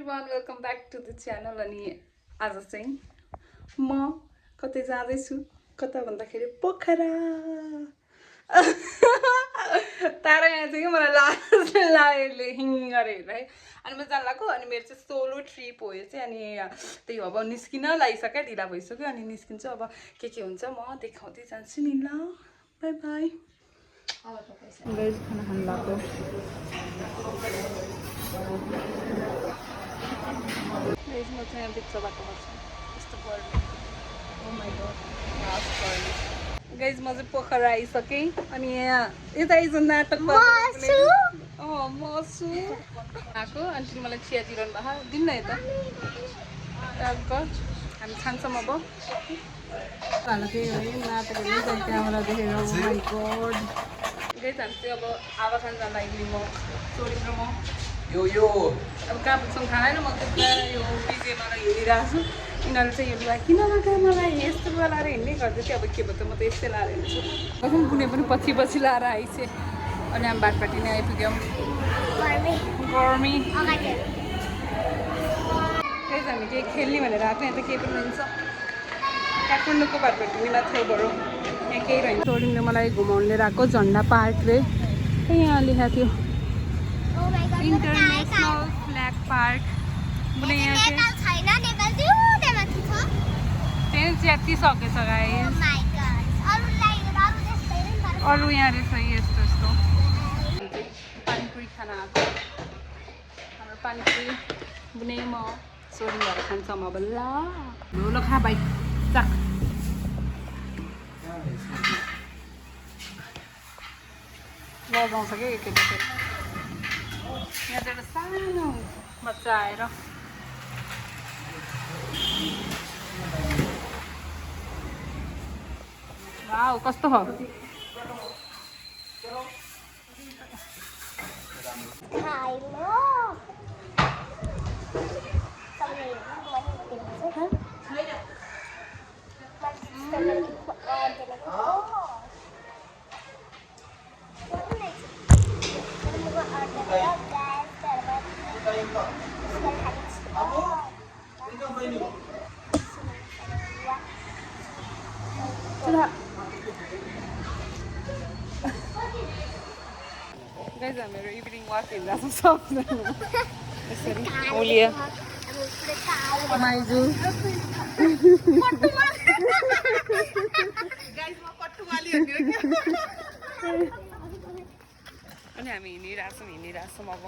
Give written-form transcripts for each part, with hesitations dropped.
Everyone welcome back to the channel. अनि आज चाहिँ म कतै जाँदैछु, कता भन्दाखेरि पोखरा। तारा यहाँ चाहिँ मलाई लाज लाग्यो हिङ गरेर है। अनि म जान लाग्यो अनि मेरो चाहिँ सोलो ट्रिप हो यो चाहिँ। अनि त्यही अब निस्किन लागिसक्यो, ढिला भइसक्यो। अनि निस्किन्छु अब के हुन्छ म देखाउँदै जान्छु नि ल। By by. गाइस खाना खानु लाग्यो। गाइस म चाहिँ यहाँ बिच बाटोमा छु। यस्तो गर्मी। Oh my God. गाइस म चाहिँ पोखरा आइसकेँ। अनि यहाँ यता आइज नाटक मसु आएको। अनि मलाई चिया दिइरहनु भएको। दिनु न यता टाउको हामी खान्छौँ अब। त्यही हो नाटकहरू त्यहाँबाट देखेर ओ माय गॉड। गाइस हामी चाहिँ अब हावा खान जान लाग्यो म सोरिम र म। यो अब कहाँ पुग्छौँ थाहा छैन। म चाहिँ यो बिजेमा हिँडिरहेको छु। यिनीहरू चाहिँ हिँड्नु किन लगाएर मलाई यस्तो लगाएर हिँड्ने गर्दै थियो। अब के भयो त म त यस्तै लाएर हिँड्छु। एकदम कुनै पनि पछि पछि लाएर आइसे। अनि हामी बाटपाटी नै आइपुग्यौँ। गर्मी गाइस हामी केही खेल्ने भनेर आएको। यहाँ त केही पनि रहन्छ। काठमाडौँको बाटपाटी नै मात्र बरु यहाँ केही रहन्छ। सोरिमले मलाई घुमाउनु लिएर आएको झन्डा पार्क रे। यहाँ लेखाएको थियो इन्टरनेसनल फ्ल्याग पार्क। बुने यहाँ चाहिँ च्यातिसकेछ गाइस। अरू यहाँ रहेछ यस्तो यस्तो। पानीपुरी खाना आएको। हाम्रो पानीपुरी बुने म सोरिम भएर खान्छौँ अब ल। ल खा भाइ चाक। लगाउँछ क्या एकैचोटि। यहाँ चाहिँ एउटा सानो बच्चा आएर वाउ कस्तो हो। गाइस हामीहरू इभिनिङ वाक हिँड्दा सक्दैन यसरी ओलिया माइजु अनि हामी हिँडिरहेछौँ अब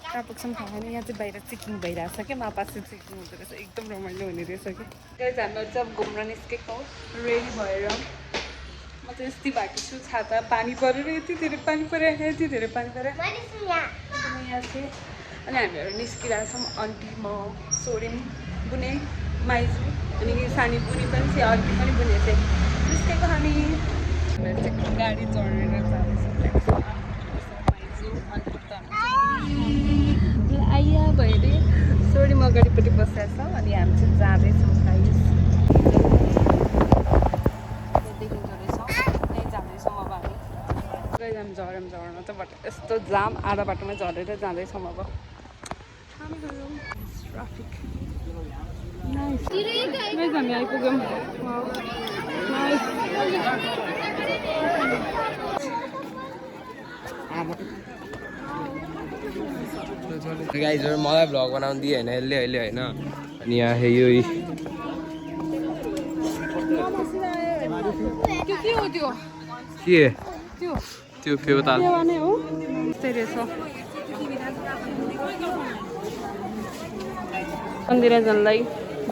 कहाँ पुग्छौँ थाहा छैन। यहाँ चाहिँ बाहिर चेकिङ भइरहेछ क्या। मापासे चेकिङ हुँदो रहेछ। एकदम रमाइलो हुने रहेछ कि गाइस हामीहरू चाहिँ अब घुम्न निस्केको रेडी भएर। म चाहिँ यस्तै भएको छु। छाता पानी परेर यति धेरै पानी परेको यति धेरै पानी पऱ्यो यहाँ चाहिँ। अनि हामीहरू निस्किरहेछौँ। आन्टी म सोरिम बुने माइजु अनि सानी बुनी पनि थियो। आन्टी पनि बुने थियो। निस्केको हामी चाहिँ गाडी चढेर जाँदैछौँ। माइजु अन्टी त आइया भयो अरे। सोरिम अगाडिपट्टि बसेको छ। अनि हामी चाहिँ जाँदैछौँ गाइस। हामी झरमा त बाटो यस्तो जाम। आधा बाटोमा झरेर जाँदैछौँ अब। ट्राफिक हामी आइपुग्यौँ। गाइजहरु मलाई भ्लग बनाउनु दिए होइन यसले अहिले होइन। अनि यहाँ यो के त्यो फेउताल मन्दिर जानलाई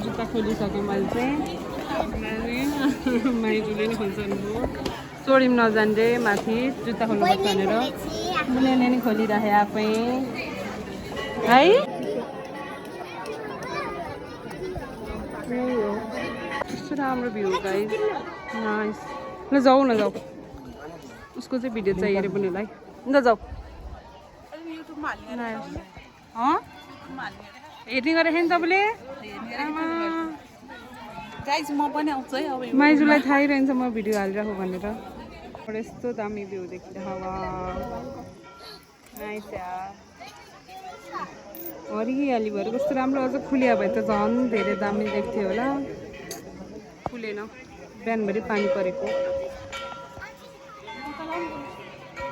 जुत्ता खोलिसकेँ मैले चाहिँ। माइजूले नि खोल्छ भन्नुभयो। सोरिम नजान्दै माथि जुत्ता खोल्नुपर्छ भनेर बुनेले नि खोलिराखे आफै है। कस्तो राम्रो भ्यू गाइस। नाइस। ल जाऊ न जाऊ। उसको चाहिँ भिडियो चाहियो अरे बुनेलाई। ल जाऊ। हेर्ने गरेको नि तपाईँले। म पनि आउँछु है अब। माइजूलाई थाहै रहन्छ म भिडियो हालिरहेको भनेर। यस्तो दामी भ्यू देखिरहेको। नाइस यार। हरियाली भएर कस्तो राम्रो अझ खुलिया भए त झन् धेरै दामी देख्थ्यो होला खुलेन बिहानभरि पानी परेको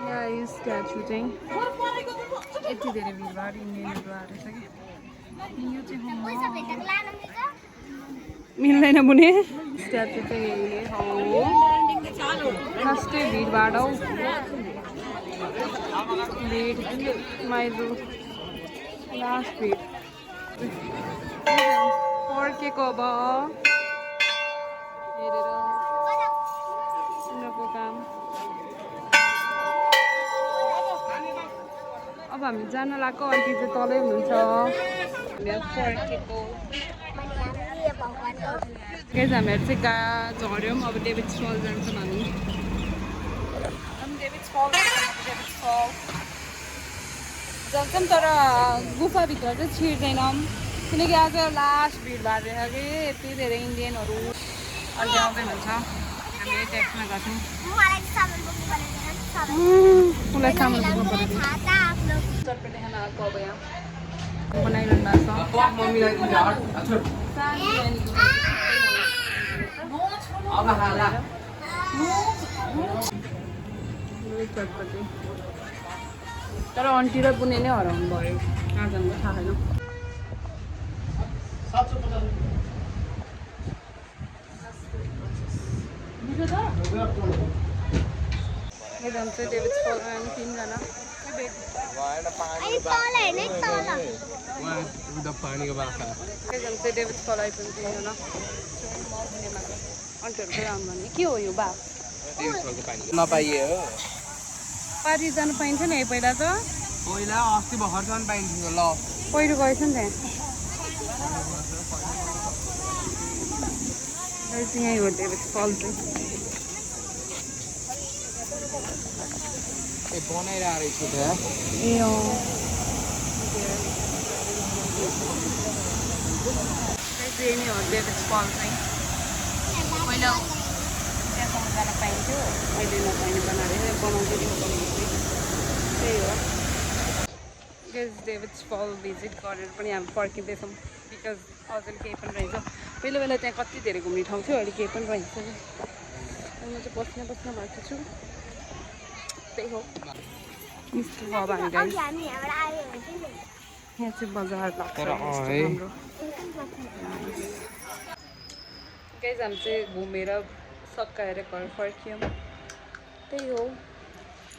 यहाँ यो स्ट्याचु चाहिँ यति धेरै भिडभाड इन्डियनहरू आएर छ कि यो चाहिँ मिल्दैन बुने स्ट्याचु चाहिँ यही हो फर्स्टै भिडभाड हौ भिड माइजु लास्ट भिड फर्केको अब हेरेर उनीहरूको काम अब हामी जान लागेको आन्टी चाहिँ तलै हुनुहुन्छ फर्केको हामीहरू चाहिँ झऱ्यौँ अब डेभिड्स फल जान्छौँ हामी डेभिड्स फल जान्छौँ तर गुफाभित्र चाहिँ छिर्दैनौँ किनकि आज लास्ट भिडभाड रहेछ कि यति धेरै इन्डियनहरू अहिले आउँदैन हुन्छ हामी ट्याक्समा गएको उसलाई सामान बोक्नु पऱ्यो चटपटे खाना आएको अब यहाँ बनाइरहनु भएको छ चटपटे तर आन्टी र बुने नै हराउनु भयो कहाँ जानु थाहा छैन जान्छ डेभिड्स फल तिनजना जान्छ डेभिड्स फल आइपुग्छ तिनजना अन्टीहरूको राम्रो नि के हो यो बा नपाइए हो पारी जानु पाइन्छ नि पहिला त पहिला अस्ति भर्खर जानु पाइन्थ्यो ल पहिरो गएछ नि त्यहाँ यहीँ हो डेभिड्स फल चाहिँ बनाइरहेको रहेछु त ए यही नै हो डेभिड्स फल चाहिँ पहिला त्यहाँसम्म जान पाइन्थ्यो अहिले नपाइने बनाएर बनाउँदै त्यही हो डेभिड्स फल भिजिट गरेर पनि हामी फर्किँदैछौँ बिकज अझै केही पनि रहेछ बेला बेला त्यहाँ कति धेरै घुम्ने ठाउँ थियो अहिले केही पनि रहेछ अनि म चाहिँ बस्न भएको छु त्यही हो निस्केको अब हामी यहाँ चाहिँ बजार लाग्छ हाम्रो गाइज हामी चाहिँ घुमेर सकाएर घर फर्क्यौँ त्यही हो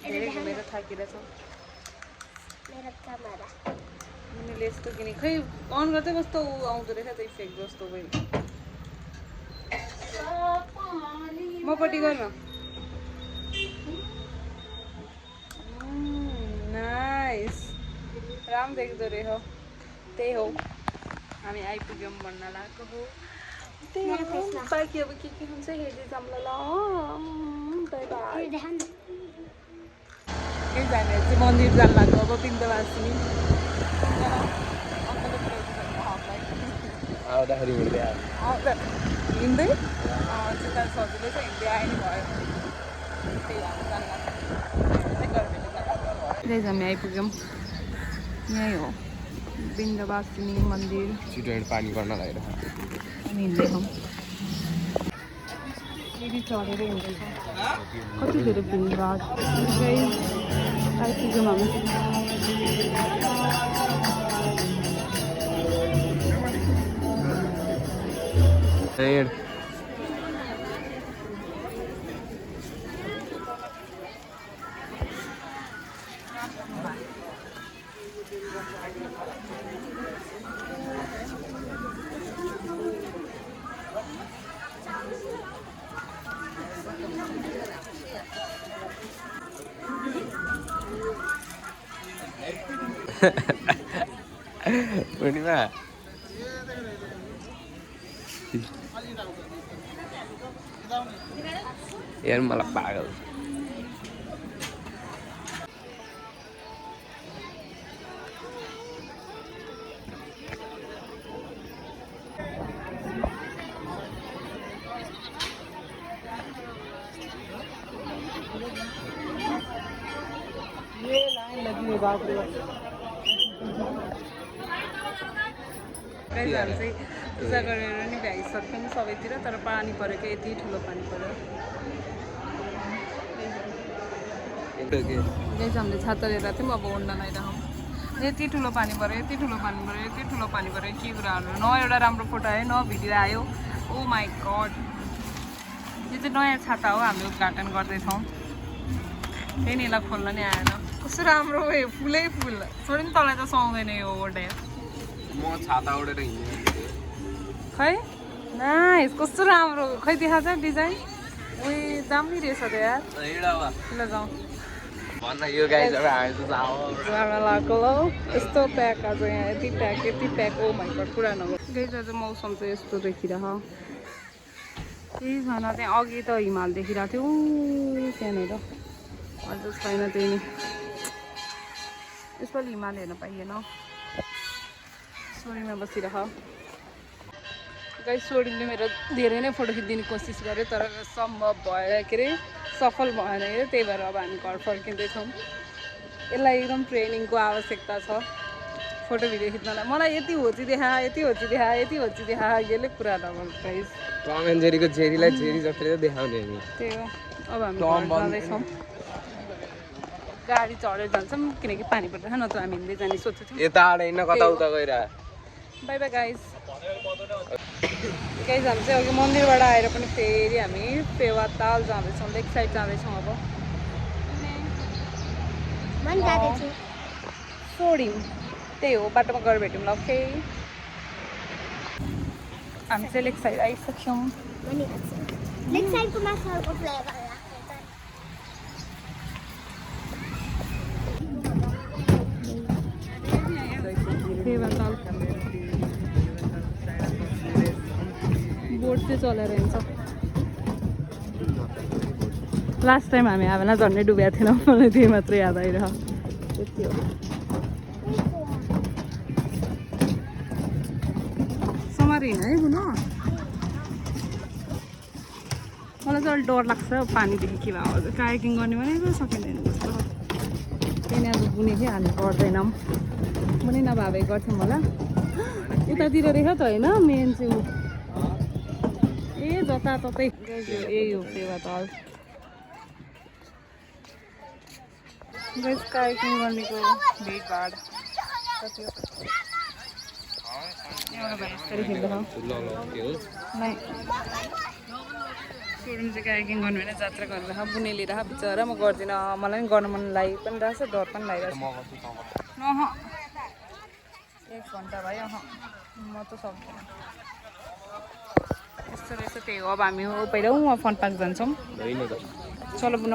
धेरै घुमेर थाकिरहेछौँ मैले यस्तो किने खै अन गर्दै कस्तो आउँदो रहेछ त्यो इफेक्ट जस्तो पनि मपट्टि गर्न नाइस राम्रो देख्दो रहेछ त्यही हो हामी आइपुग्यौँ भन्न लागेको हो त्यही हो बाँकी अब के हुन्छ हेर्दै जाऊँ ल बाई बाई हामीहरू चाहिँ मन्दिर जानु लाग्यो अब बिन्दवासिनी आउँदाखेरि हिँड्दै हिँड्दै चिन्ता सजिलै छ हिँड्दै आए नि भयो त्यही हामी जानु लाग्यो हामी आइपुग्यौँ यहीँ हो बिन्दवासिनी मन्दिर छिटो पानी गर्न लागेर हामी हिँड्दैछौँ फेरि चढेर हिँड्दैछौँ कति धेरै भिडभाड आइपुग्यौँ हामी पूर्णिमा यार मलाई पागल ये लाइन लगी है बाप रे गाइस हामी चाहिँ पूजा गरेर नि भ्याइसक्यौँ सबैतिर तर पानी परेको यति ठुलो पानी पर्यो गाइस हामीले छाता लिएर थियौँ अब ओड्न लगाइरहौँ यति ठुलो पानी पऱ्यो यति ठुलो पानी पऱ्यो यति ठुलो पानी पऱ्यो के कुराहरू न एउटा राम्रो फोटो आयो न भिडियो आयो ओ माई गड यो चाहिँ नयाँ छाता हो हामीले उद्घाटन गर्दैछौँ त्यही नि यसलाई खोल्न नि आएन कस्तो राम्रो हो यो फुलै फुल छोडी नि तँलाई त सुहाउँदैन यो ओढेर म छाता उडेर हिँड्ने खै नाइस कस्तो राम्रो खै देखा छ डिजाइन उयो दामी रहेछ त यार ल जाउँ भन्न यो गाइजहरु हामी त जामा लगाएको ल यस्तो प्याक आज यहाँ यति प्याक ओ माइ गड पुरा नगर गाइज आज मौसम चाहिँ यस्तो देखिरह केही छैन त्यहाँ अघि त हिमाल देखिरहेको थियो त्यहाँनिर अझ छैन त्यही नि यसपालि हिमाल हेर्न पाइएन सोरीमा बसिरह गाइस सोरीले मेरो धेरै नै फोटो खिचिदिने कोसिस गर्यो तर सम्भव भएर के अरे सफल भएन अरे त्यही भएर अब हामी घर फर्किँदैछौँ यसलाई एकदम ट्रेनिङको आवश्यकता छ फोटो भिडियो खिच्नलाई मलाई यति होची देखा यसले पुरा नगर्नु गाइस टम एन्ड जेरीको जेरीलाई जेरी जस्तै देखाउने नि त्यही हो अब हामी घर जाँदैछौँ गाडी चढेर जान्छौँ किनकि पानी पर्दैन नत्र हामी हिँड्दै जाने सोचेको यता आएन कता उता गएर बाई बाई गाइस गाइस हामी चाहिँ अघि मन्दिरबाट आएर पनि फेरि हामी पेवाताल जाँदैछौँ लेक साइड जाँदैछौँ अब सोडिम त्यही हो बाटोमा गएर भेट्यौँ ल ओके हामी चाहिँ लेक साइड आइसक्यौँ पेवाताल बोट चाहिँ चलेर हिँड्छ लास्ट टाइम हामी हावेला झन्डै डुबेको थिएनौँ मलाई त्यही मात्र याद आइरह त्यति हो समारी हिँड है बुनु मलाई चाहिँ अलिक डर लाग्छ पानीदेखि के भयो कायाकिङ गर्ने भनेको सकिँदैन जस्तो त्यही नै आज बुने चाहिँ हामी गर्दैनौँ पनि नभावे गर्थ्यौँ होला उतातिर रहेछ त होइन मेन चाहिँ ऊ ए जताततै यही हो पेवाताल कायाकिङ गर्नेको भिडभाड कति हो एउटा भाइ यसरी खेल्दैछ नै सोरुम चाहिँ कायाकिङ गर्नु होइन जात्रा गर्नु बुने लिएर बिचरा म गर्दिनँ मलाई पनि गर्न मन लागि पनि रहेछ डर पनि लागिरहेको छ 1 घन्टा भयो म त सक्दिनँ यस्तो रहेछ त्यही हो अब हामी पहिला उहाँ फन पार्क जान्छौँ चलो बुन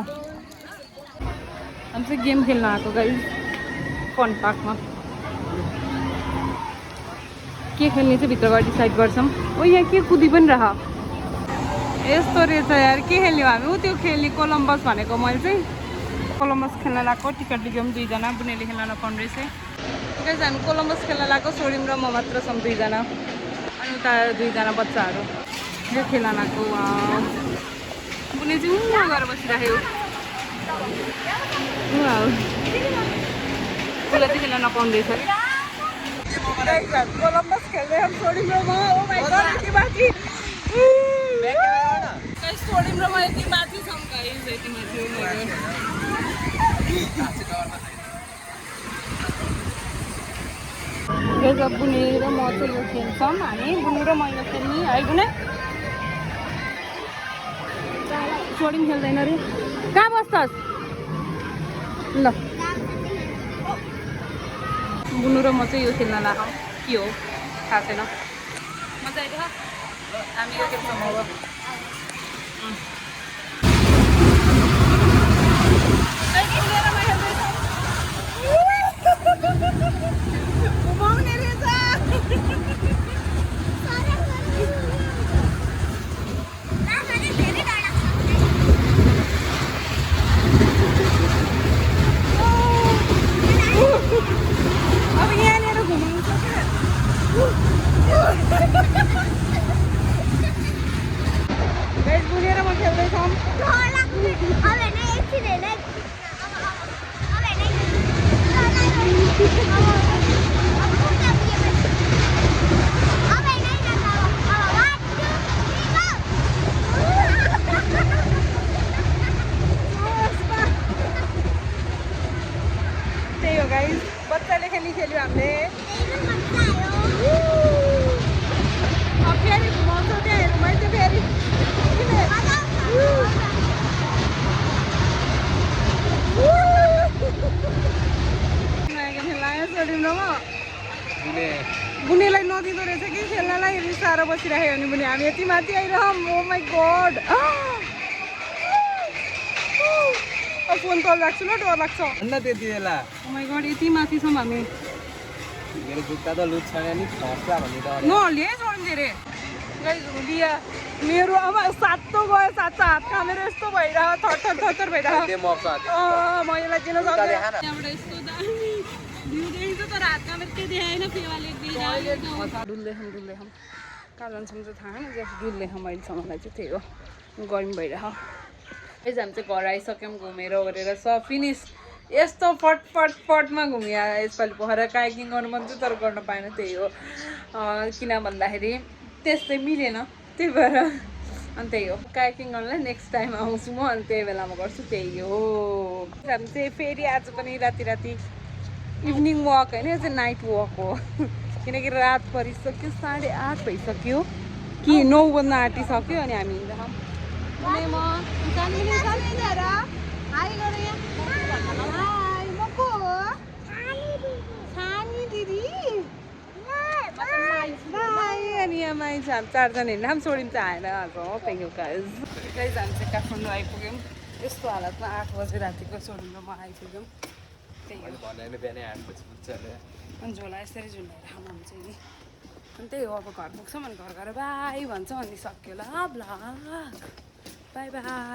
हामी चाहिँ गेम खेल्न आएको गाइस फन पार्कमा के खेल्ने चाहिँ भित्र गएर डिसाइड गर्छौँ ओ यहाँ के कुदी पनि रह यस्तो रहेछ यार के खेल्ने हामी ऊ त्यो खेल्ने कोलम्बस भनेको मैले चाहिँ कोलम्बस खेल्न लगाएको टिकट लियौँ 2 जना बुनेले खेल्न नपाउने रहेछ गाइस हामी कोलम्बस खेल्न लगाएको सोरिम र म मात्र छौँ 2 जना अनि उता 2 जना बच्चाहरू यो खेल्न लगाएको बुने चाहिँ उहाँ गएर बसिराख्यो उसलाई चाहिँ खेल्न नपाउने रहेछ कोलम्बस खेल्दै सोरिम र म ओ माइ गड यति माथि सोरिम र म यति माथि छौँ गाइस यति माथि बुने र म चाहिँ यो खेल्छौँ हामी बुनु र म यो खेल्ने है बुने सोरिम खेल्दैन अरे कहाँ बस्छस् ल बुनु र म चाहिँ यो खेल्न लगाऊँ के हो थाहा छैन मजा आइदियो हामी यो खेल्छौँ अब घुमाउने रहेछ अब यहाँनिर घुमाउनु सक्छ गाइस बुनेर म खेल्दैछौँ बुनेलाई नदिँदो रहेछ कि खेल्नलाई रिसाएर बसिराख्यो भने पनि हामी यति माथि आइरहँ ओ माई गड फोन कल राख्छु ल डर लाग्छ अन्त त्यति बेला ओ माई गड यति माथि छौँ हामी मेरो जुत्ता त लुज छैन नि खस्ला भन्ने त नहल्ले है छोडिदिए रे लिया मेरो अब सातो गयो सातो हात कामेर यस्तो भइरह थर भइरह म यसलाई दिन सक्दैन त्यहाँबाट यस्तो दामी भ्यू देखेको तर हात कामेर के देखाएन फेवाले डुल्दै खाउँ कहाँ जान्छौँ चाहिँ थाहा छैन जस्ट डुल्दै खाउँ अहिलेसम्मलाई चाहिँ त्यही हो गर्मी भइरह हामी चाहिँ घर आइसक्यौँ घुमेर ओरेर सब फिनिस यस्तो फटमा घुमियो यसपालि पोखरा कायाकिङ गर्नु मन थियो तर गर्न पाएन त्यही हो किन भन्दाखेरि त्यस्तै मिलेन त्यही भएर अनि त्यही हो कायाकिङ गर्नलाई नेक्स्ट टाइम आउँछु म अनि त्यही बेलामा गर्छु त्यही हो हामी चाहिँ फेरि आज पनि राति इभिनिङ वक होइन यो चाहिँ नाइट वक हो किनकि रात परिसक्यो 8:30 भइसक्यो कि 9 बज्न आँटिसक्यो अनि हामी अनि यहाँ माइज हामी 4 जना हिँड्दा पनि छोडिन्छ आएर हो त्यही हो गाइज हामी चाहिँ काठमाडौँ आइपुग्यौँ यस्तो हालतमा 8 बजे रातिको छोडिँदा म आइपुग्यौँ त्यही हो अनि झोला यसरी झुन्डाएर खानुहुन्छ नि अनि त्यही हो अब घर पुग्छौँ अनि घर गएर बाई भन्छौँ अनि सक्यो ल बाई बाई